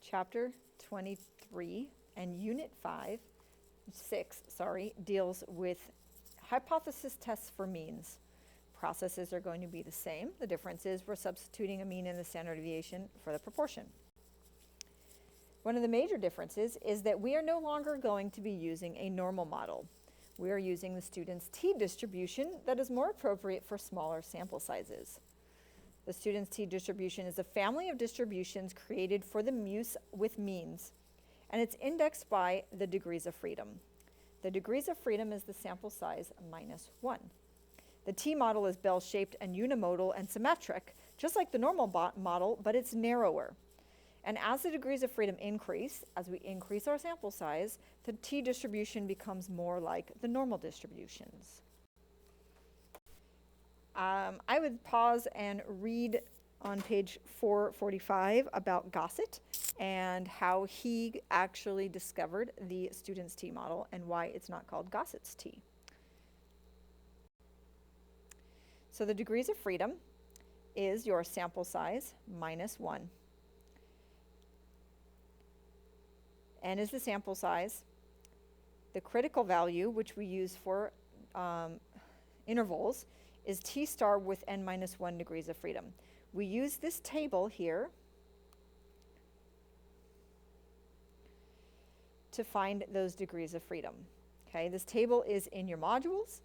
Chapter 23 and Unit 6, deals with hypothesis tests for means. Processes are going to be the same. The difference is we're substituting a mean and the standard deviation for the proportion. One of the major differences is that we are no longer going to be using a normal model. We are using the student's t-distribution that is more appropriate for smaller sample sizes. The student's t-distribution is a family of distributions created for the use with means, and it's indexed by the degrees of freedom. The degrees of freedom is the sample size minus 1. The t-model is bell-shaped and unimodal and symmetric, just like the normal model, but it's narrower. And as the degrees of freedom increase, as we increase our sample size, the t-distribution becomes more like the normal distributions. I would pause and read on page 445 about Gossett and how he actually discovered the student's t-model and why it's not called Gossett's t. So the degrees of freedom is your sample size minus 1. N is the sample size. The critical value, which we use for intervals, is t star with n minus 1 degrees of freedom. We use this table here to find those degrees of freedom. Okay, this table is in your modules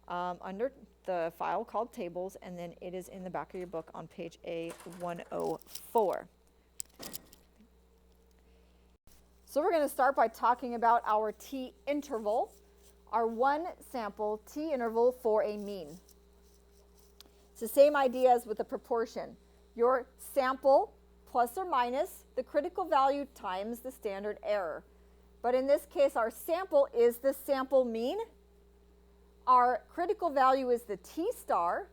under the file called tables, and then it is in the back of your book on page A104. So we're going to start by talking about our t interval, our one sample t interval for a mean. It's the same idea as with the proportion. Your sample plus or minus the critical value times the standard error. But in this case, our sample is the sample mean. Our critical value is the t star,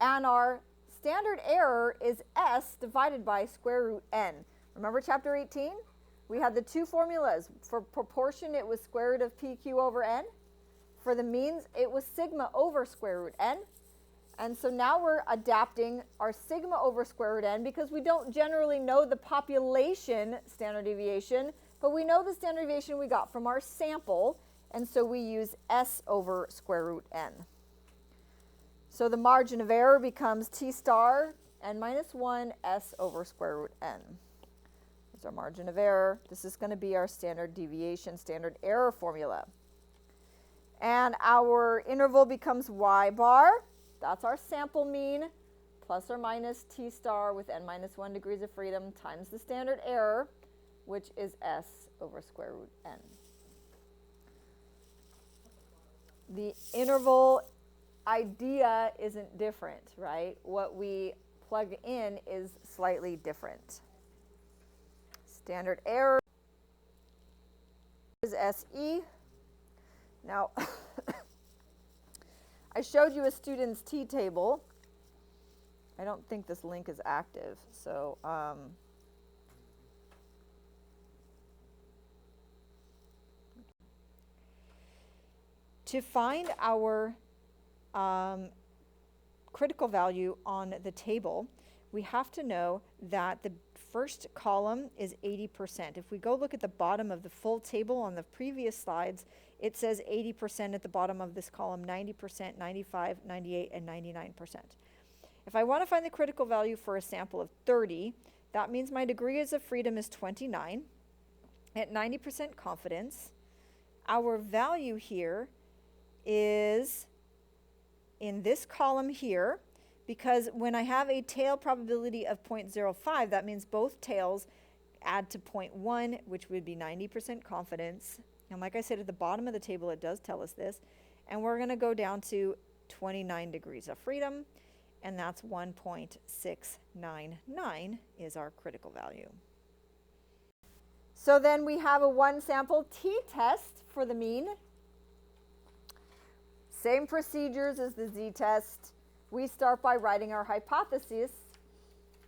and our standard error is s divided by square root n. Remember chapter 18? We had the two formulas. For proportion, it was square root of pq over n. For the means, it was sigma over square root n. And so now we're adapting our sigma over square root n because we don't generally know the population standard deviation, but we know the standard deviation we got from our sample, and so we use s over square root n. So the margin of error becomes t star n minus 1 s over square root n. Our margin of error. This is going to be our standard deviation, standard error formula. And our interval becomes y bar. That's our sample mean, plus or minus t star with n minus 1 degrees of freedom times the standard error, which is s over square root n. The interval idea isn't different, right? What we plug in is slightly different. Standard error is SE. Now, I showed you a student's t-table. I don't think this link is active, so to find our critical value on the table, we have to know that the first column is 80%. If we go look at the bottom of the full table on the previous slides, it says 80% at the bottom of this column, 90%, 95, 98, and 99%. If I want to find the critical value for a sample of 30, that means my degrees of freedom is 29 at 90% confidence. Our value here is in this column here, because when I have a tail probability of 0.05, that means both tails add to 0.1, which would be 90% confidence. And like I said, at the bottom of the table, it does tell us this. And we're going to go down to 29 degrees of freedom, and that's 1.699 is our critical value. So then we have a one sample t-test for the mean. Same procedures as the z-test. We start by writing our hypotheses,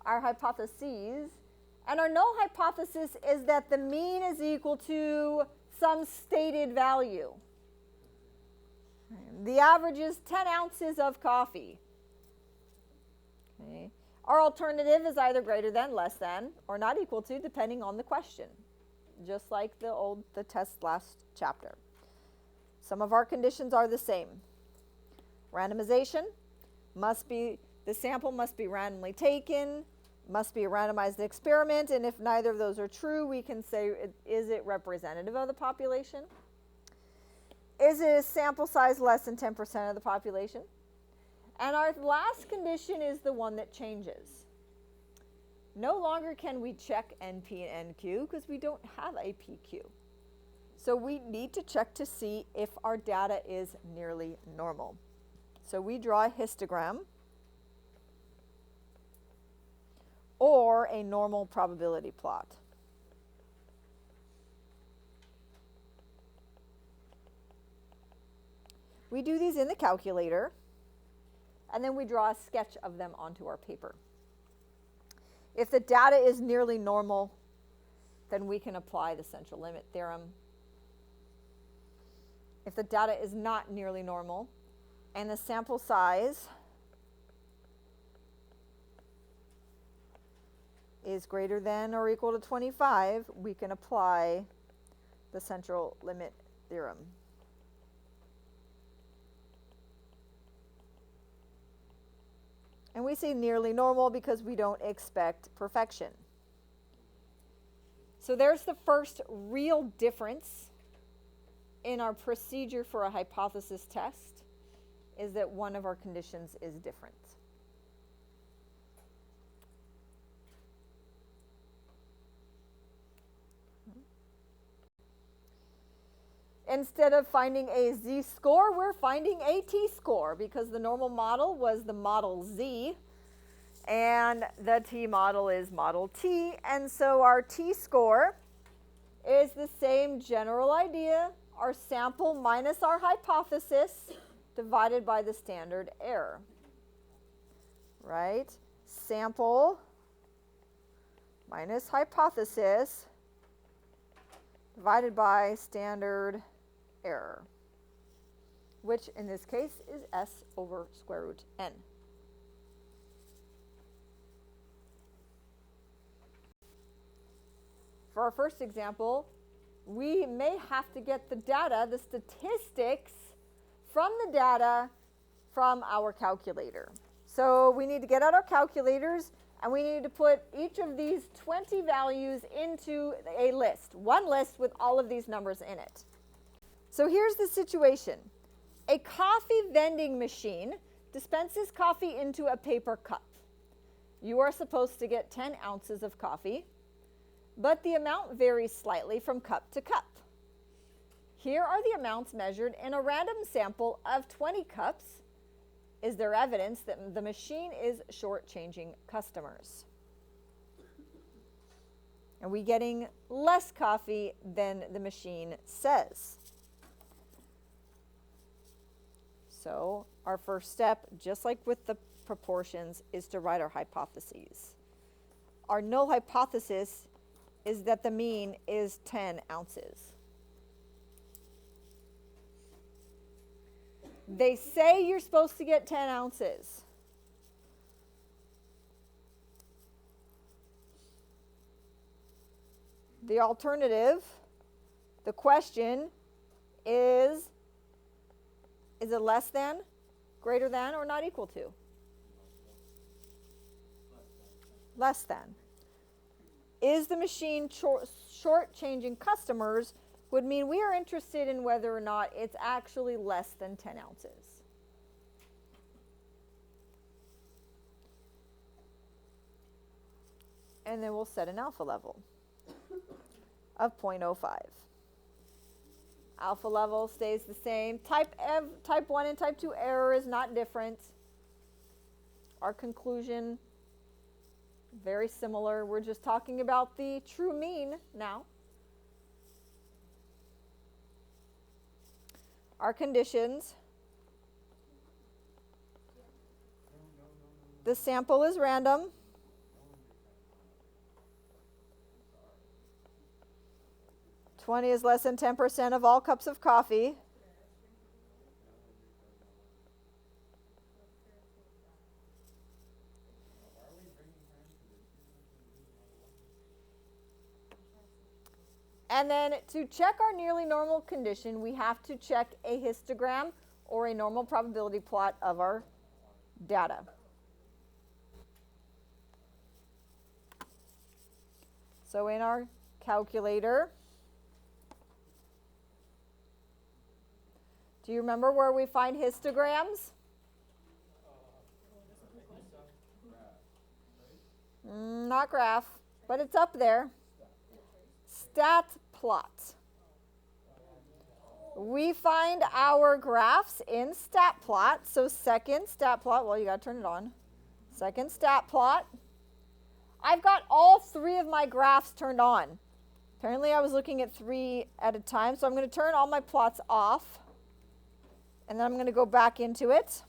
and our null hypothesis is that the mean is equal to some stated value. The average is 10 ounces of coffee. Okay. Our alternative is either greater than, less than, or not equal to, depending on the question, just like the test last chapter. Some of our conditions are the same. Randomization the sample must be randomly taken, must be a randomized experiment, and if neither of those are true, we can say, is it representative of the population? Is it a sample size less than 10% of the population? And our last condition is the one that changes. No longer can we check NP and NQ because we don't have a PQ. So we need to check to see if our data is nearly normal. So we draw a histogram or a normal probability plot. We do these in the calculator, and then we draw a sketch of them onto our paper. If the data is nearly normal, then we can apply the central limit theorem. If the data is not nearly normal, and the sample size is greater than or equal to 25, we can apply the central limit theorem. And we say nearly normal because we don't expect perfection. So there's the first real difference in our procedure for a hypothesis test, is that one of our conditions is different. Instead of finding a z-score, we're finding a t-score because the normal model was the model z, and the t-model is model t, and so our t-score is the same general idea, our sample minus our hypothesis divided by the standard error, right? Sample minus hypothesis divided by standard error, which in this case is s over square root n. For our first example, we may have to get the data, the statistics from the data from our calculator. So we need to get out our calculators, and we need to put each of these 20 values into a list, one list with all of these numbers in it. So here's the situation. A coffee vending machine dispenses coffee into a paper cup. You are supposed to get 10 ounces of coffee, but the amount varies slightly from cup to cup. Here are the amounts measured in a random sample of 20 cups. Is there evidence that the machine is shortchanging customers? Are we getting less coffee than the machine says? So our first step, just like with the proportions, is to write our hypotheses. Our null hypothesis is that the mean is 10 ounces. They say you're supposed to get 10 ounces. The alternative, the question is it less than, greater than, or not equal to? Less than. Is the machine shortchanging customers would mean we are interested in whether or not it's actually less than 10 ounces. And then we'll set an alpha level of 0.05. Alpha level stays the same. Type 1 and type 2 error is not different. Our conclusion, very similar. We're just talking about the true mean now. Our conditions. The sample is random. $20 is less than 10% of all cups of coffee. And then to check our nearly normal condition, we have to check a histogram or a normal probability plot of our data. So in our calculator, do you remember where we find histograms? Not graph, but it's up there. Stat plot. We find our graphs in stat plot. So second stat plot, well, you got to turn it on. Second stat plot. I've got all three of my graphs turned on. Apparently I was looking at 3 at a time, so I'm going to turn all my plots off. And then I'm going to go back into it.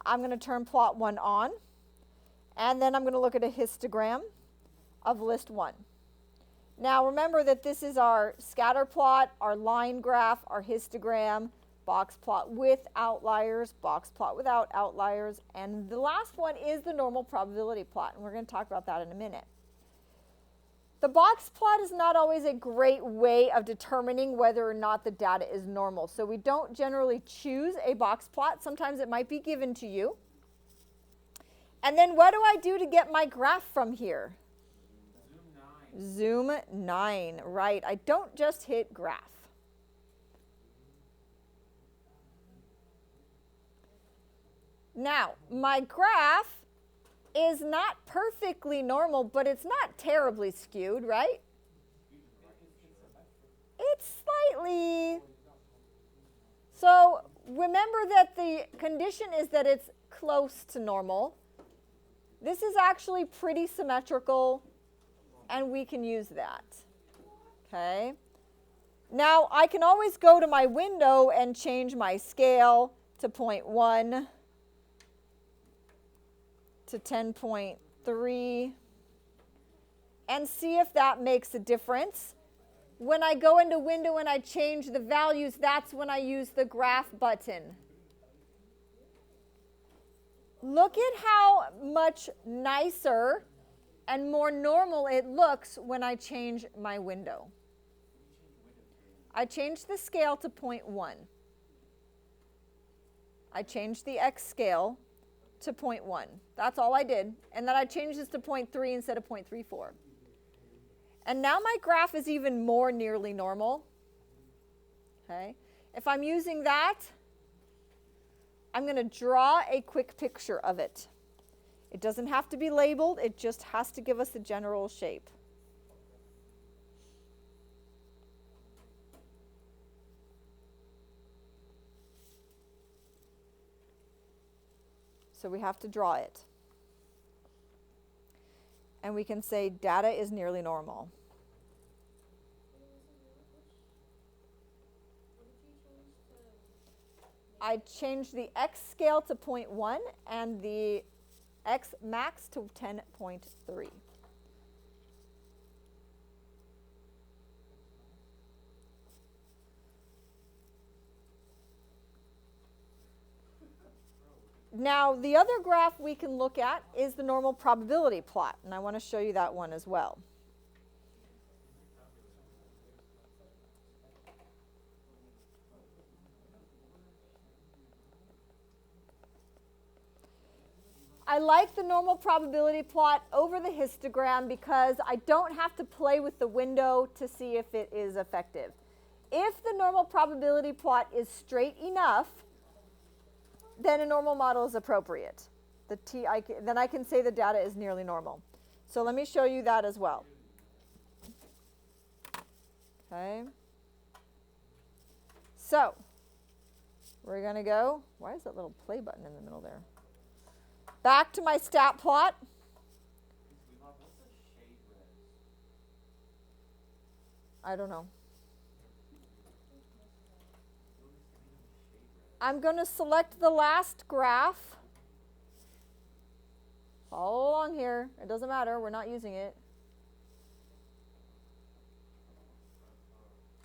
I'm going to turn plot 1 on. And then I'm going to look at a histogram of list 1. Now remember that this is our scatter plot, our line graph, our histogram, box plot with outliers, box plot without outliers, and the last one is the normal probability plot, and we're going to talk about that in a minute. The box plot is not always a great way of determining whether or not the data is normal, so we don't generally choose a box plot. Sometimes it might be given to you. And then what do I do to get my graph from here? Zoom 9, right. I don't just hit graph. Now, my graph is not perfectly normal, but it's not terribly skewed, right? It's slightly. So remember that the condition is that it's close to normal. This is actually pretty symmetrical, and we can use that. Okay. Now, I can always go to my window and change my scale to 0.1 to 10.3 and see if that makes a difference. When I go into window and I change the values, that's when I use the graph button. Look at how much nicer and more normal it looks when I change my window. I changed the scale to 0.1. I changed the X scale to 0.1. That's all I did. And then I changed this to 0.3 instead of 0.34. And now my graph is even more nearly normal. Okay. If I'm using that, I'm going to draw a quick picture of it. It doesn't have to be labeled. It just has to give us the general shape. So we have to draw it. And we can say data is nearly normal. I changed the X scale to 0.1 and the X max to 10.3. Now, the other graph we can look at is the normal probability plot, and I want to show you that one as well. I like the normal probability plot over the histogram because I don't have to play with the window to see if it is effective. If the normal probability plot is straight enough, then a normal model is appropriate. Then I can say the data is nearly normal. So let me show you that as well. Okay. So we're going to go. Why is that little play button in the middle there? Back to my stat plot. I don't know. I'm going to select the last graph. Follow along here. It doesn't matter. We're not using it.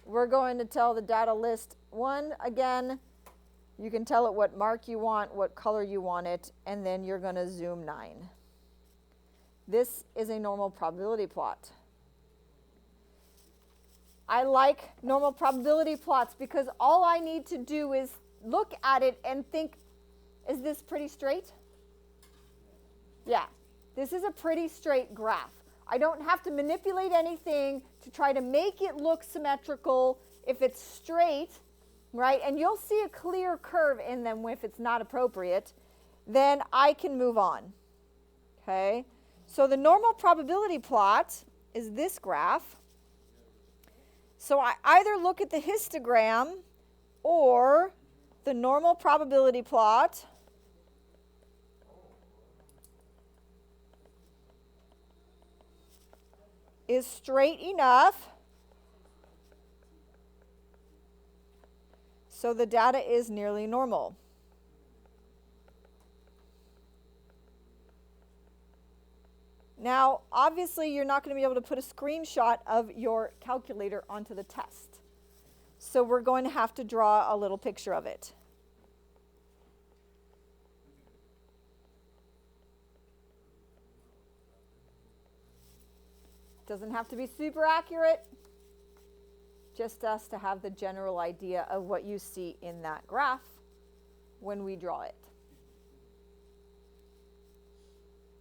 We're going to tell the data list 1 again. You can tell it what mark you want, what color you want it, and then you're going to zoom 9. This is a normal probability plot. I like normal probability plots because all I need to do is look at it and think, is this pretty straight? Yeah, this is a pretty straight graph. I don't have to manipulate anything to try to make it look symmetrical. If it's straight, right, and you'll see a clear curve in them if it's not appropriate, then I can move on. Okay, so the normal probability plot is this graph. So I either look at the histogram or the normal probability plot. Is straight enough so the data is nearly normal. Now, obviously, you're not going to be able to put a screenshot of your calculator onto the test. So we're going to have to draw a little picture of it. Doesn't have to be super accurate, just us to have the general idea of what you see in that graph when we draw it.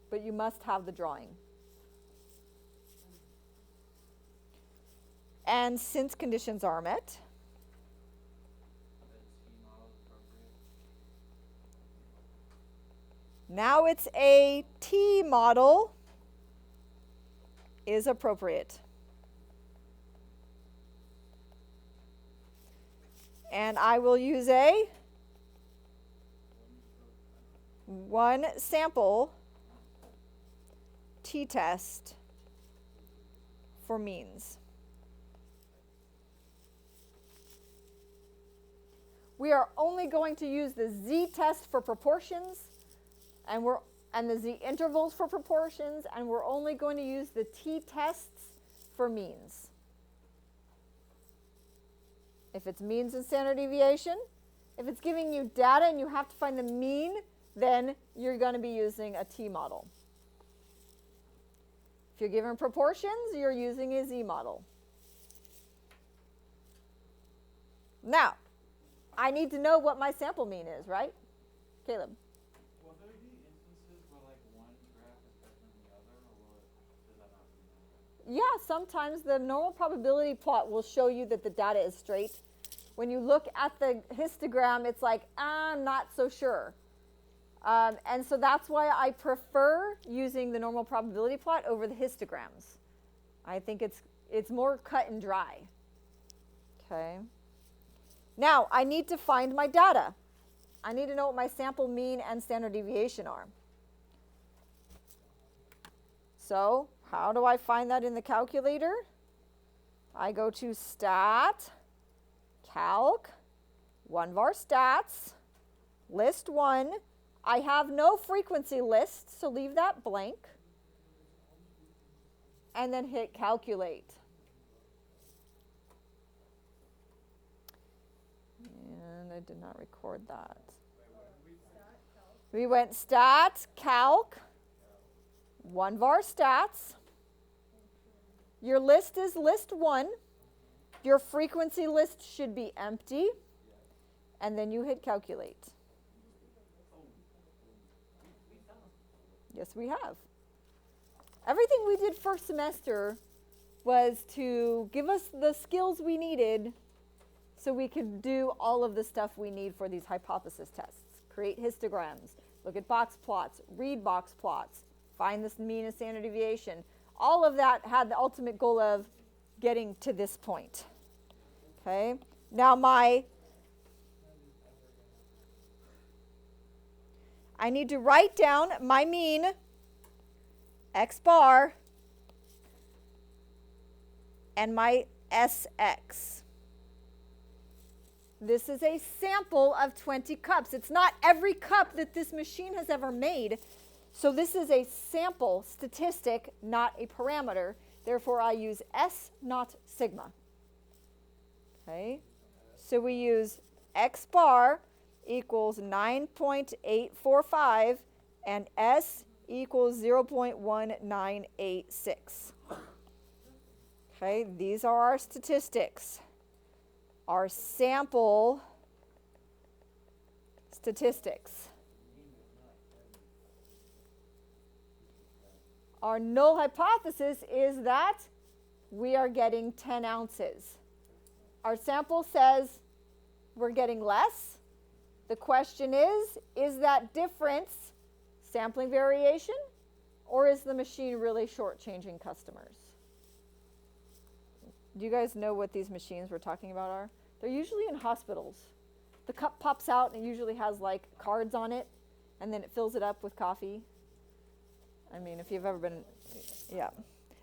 But you must have the drawing. And since conditions are met, now it's a T model is appropriate. And I will use a one sample t-test for means. We are only going to use the z-test for proportions, and the z-intervals for proportions, and we're only going to use the t-tests for means. If it's means and standard deviation, if it's giving you data and you have to find the mean, then you're going to be using a t-model. If you're given proportions, you're using a z-model. Now, I need to know what my sample mean is, right? Caleb? Will there be instances where like one graph is better than the other, or does that not be? Yeah, sometimes the normal probability plot will show you that the data is straight. When you look at the histogram, it's like, I'm not so sure. And so that's why I prefer using the normal probability plot over the histograms. I think it's more cut and dry. Okay. Now, I need to find my data. I need to know what my sample mean and standard deviation are. So, how do I find that in the calculator? I go to Stat, Calc, 1var Stats, List 1. I have no frequency list, so leave that blank. And then hit Calculate. And I did not record that. We went Stat, Calc, 1var Stats. Your list is list 1. Your frequency list should be empty. And then you hit Calculate. Yes, we have. Everything we did first semester was to give us the skills we needed so we could do all of the stuff we need for these hypothesis tests. Create histograms, look at box plots, read box plots, find the mean and standard deviation. All of that had the ultimate goal of getting to this point. Okay? Now I need to write down my mean, x bar, and my SX. This is a sample of 20 cups. It's not every cup that this machine has ever made. So this is a sample statistic, not a parameter. Therefore, I use S, not sigma. Okay? So we use x bar equals 9.845 and S equals 0.1986. Okay, these are our statistics. Our sample statistics. Our null hypothesis is that we are getting 10 ounces. Our sample says we're getting less. The question is that difference sampling variation, or is the machine really shortchanging customers? Do you guys know what these machines we're talking about are? They're usually in hospitals. The cup pops out and it usually has like cards on it, and then it fills it up with coffee. I mean, if you've ever been, yeah.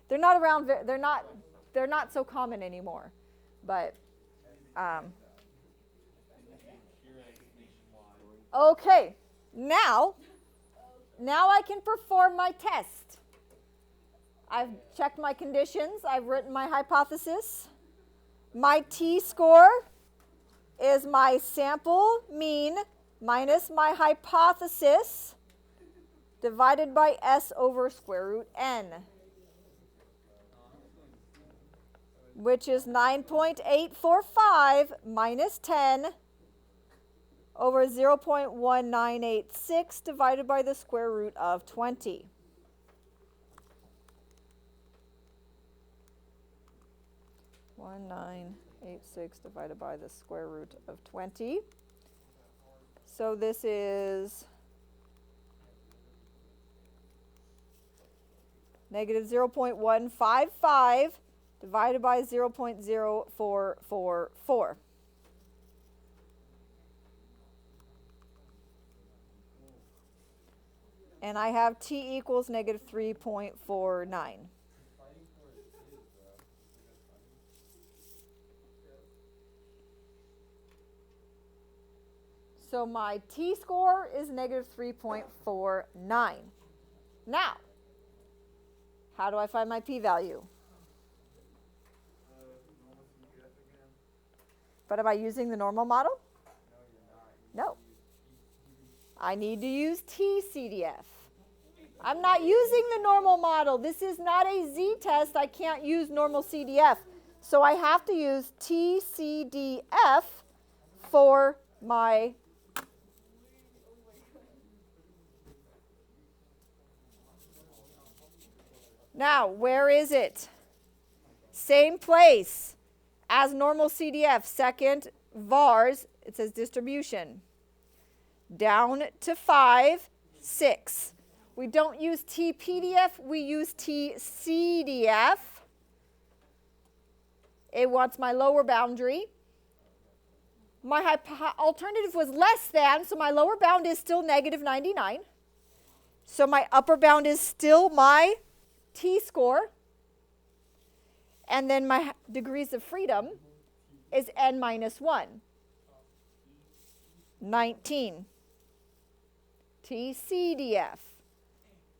They're not around, they're not so common anymore. But, okay, now I can perform my test. I've checked my conditions. I've written my hypothesis. My t-score is my sample mean minus my hypothesis divided by s over square root n, which is 9.845 minus 10 over 0.1986 divided by the square root of 20. One 986 divided by the square root of 20. So this is negative 0.155 divided by 0.0444. And I have t equals negative 3.49. So my t-score is negative 3.49. Now, how do I find my p-value? But am I using the normal model? No. I need to use t-CDF. I'm not using the normal model. This is not a z-test. I can't use normal CDF. So I have to use t-CDF for my now, where is it? Same place as normal CDF, second vars, it says distribution. Down to 5, 6. We don't use tPDF, we use tCDF. It wants my lower boundary. My alternative was less than, so my lower bound is still negative 99. So my upper bound is still my t-score, and then my degrees of freedom is n minus 1, 19. tCDF.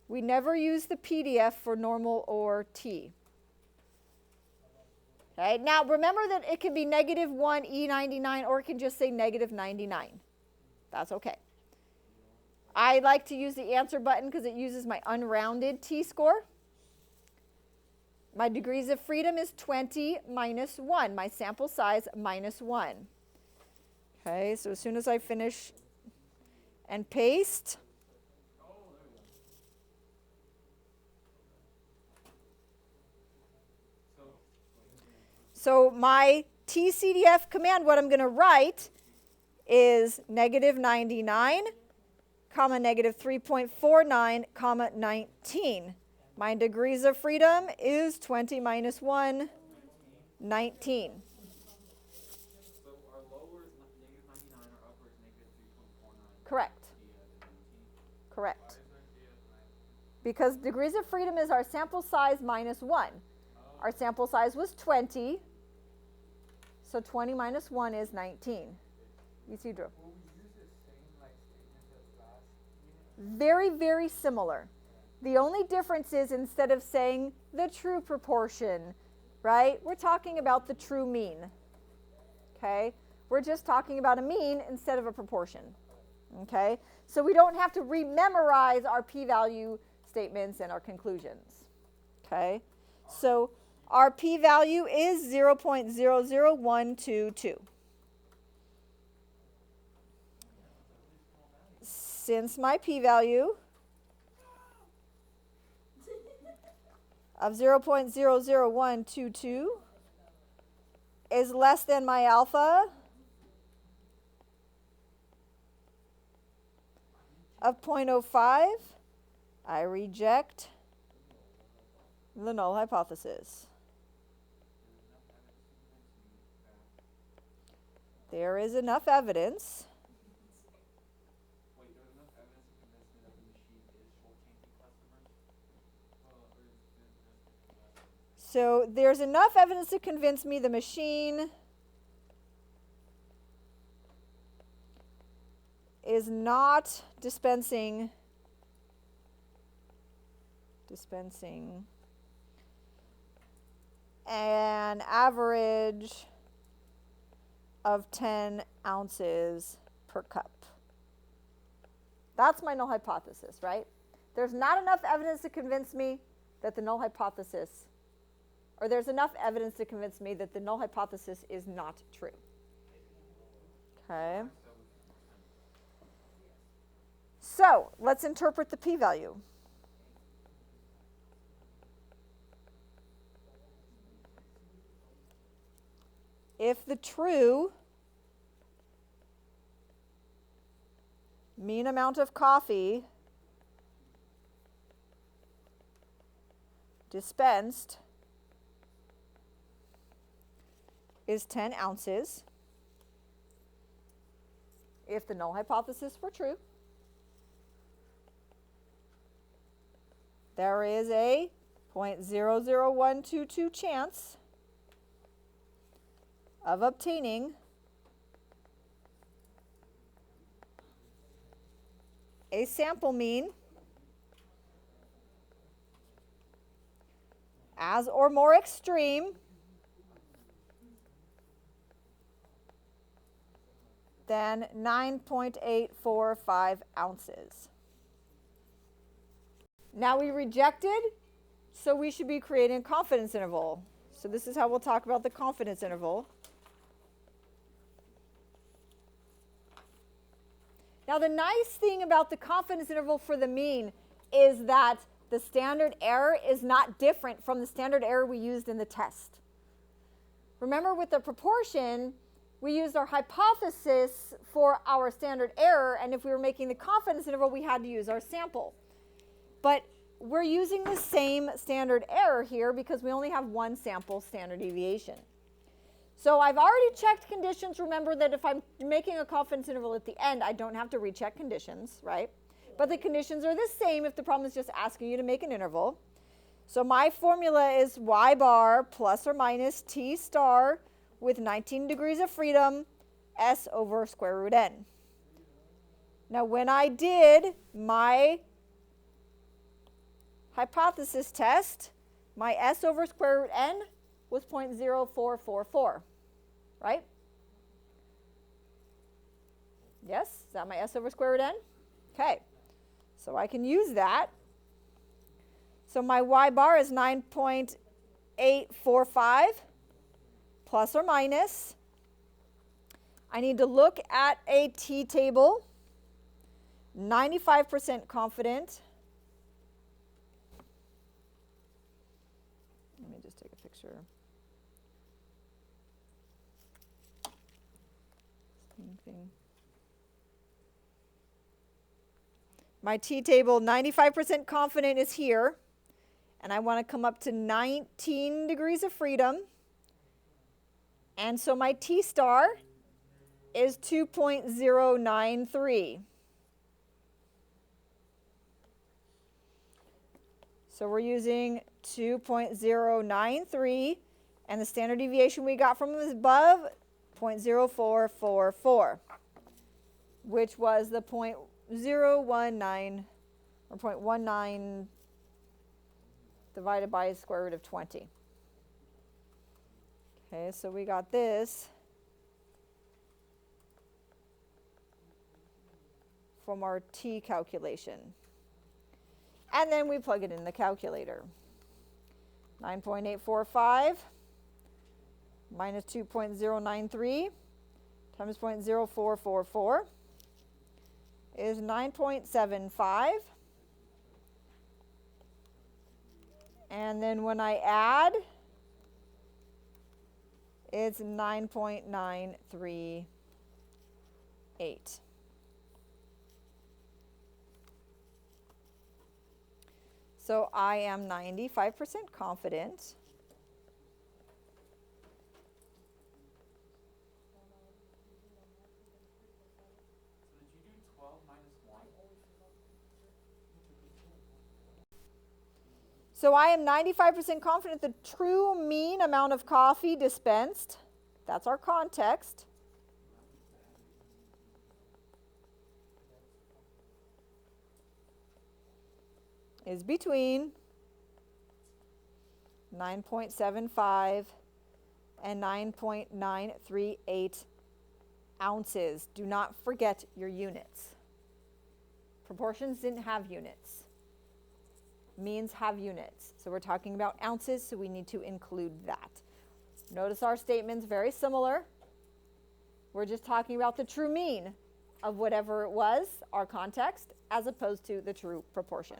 We never use the PDF for normal or t. Okay, now remember that it can be negative 1 E99, or it can just say negative 99. That's okay. I like to use the answer button because it uses my unrounded t-score. My degrees of freedom is 20 minus 1. My sample size minus 1. Okay, so as soon as I finish and paste, so my tCDF command, what I'm going to write is negative 99, comma negative 3.49, comma 19. My degrees of freedom is 20 minus 1, 19. So our lower is negative 99, our upper is negative 3.49. Correct. Correct. Why is our TF 19? Because degrees of freedom is our sample size minus 1. Our sample size was 20. So 20 minus 1 is 19. Isidro. Will we use the same statements as last unit? Very, very similar. The only difference is instead of saying the true proportion, right, we're talking about the true mean. Okay? We're just talking about a mean instead of a proportion. Okay? So we don't have to rememorize our p-value statements and our conclusions. Okay? So Our p-value is 0.00122. Since my p-value of 0.00122 is less than my alpha of 0.05, I reject the null hypothesis. There is enough evidence. Wait, there's enough evidence to convince me that the machine is shortchanging customers? So there's enough evidence to convince me the machine is not dispensing an average of 10 ounces per cup. That's my null hypothesis, right? There's not enough evidence to convince me that the null hypothesis, or there's enough evidence to convince me that the null hypothesis is not true. Okay. So let's interpret the p-value. If the true mean amount of coffee dispensed is 10 ounces, if the null hypothesis were true, there is a 0.00122 chance of obtaining a sample mean as or more extreme than 9.845 ounces. Now we rejected, so we should be creating a confidence interval. So this is how we'll talk about the confidence interval. Now the nice thing about the confidence interval for the mean is that the standard error is not different from the standard error we used in the test. Remember, with the proportion, we used our hypothesis for our standard error, and if we were making the confidence interval, we had to use our sample. But we're using the same standard error here because we only have one sample standard deviation. So I've already checked conditions. Remember that if I'm making a confidence interval at the end, I don't have to recheck conditions, right? But the conditions are the same if the problem is just asking you to make an interval. So my formula is y bar plus or minus t star with 19 degrees of freedom s over square root n. Now when I did my hypothesis test, my s over square root n was 0.0444, right? Yes, is that my s over square root n? Okay, so I can use that. So my y bar is 9.845 plus or minus. I need to look at a t-table, 95% confident. Let me just take a picture. Same thing. My t-table, 95% confident is here. And I want to come up to 19 degrees of freedom. And so my t star is 2.093. So we're using 2.093, and the standard deviation we got from above, 0.0444, which was the 0.019 or 0.19 divided by the square root of 20. Okay, so we got this from our t calculation. And then we plug it in the calculator. 9.845 minus 2.093 times 0.0444 is 9.75. And then when I add, it's 9.938. So I am 95% confident So did you do 12 minus 1? So I am 95% confident the true mean amount of coffee dispensed, that's our context, is between 9.75 and 9.938 ounces. Do not forget your units. Proportions didn't have units. Means have units. So we're talking about ounces, so we need to include that. Notice our statement's very similar. We're just talking about the true mean of whatever it was, our context, as opposed to the true proportion.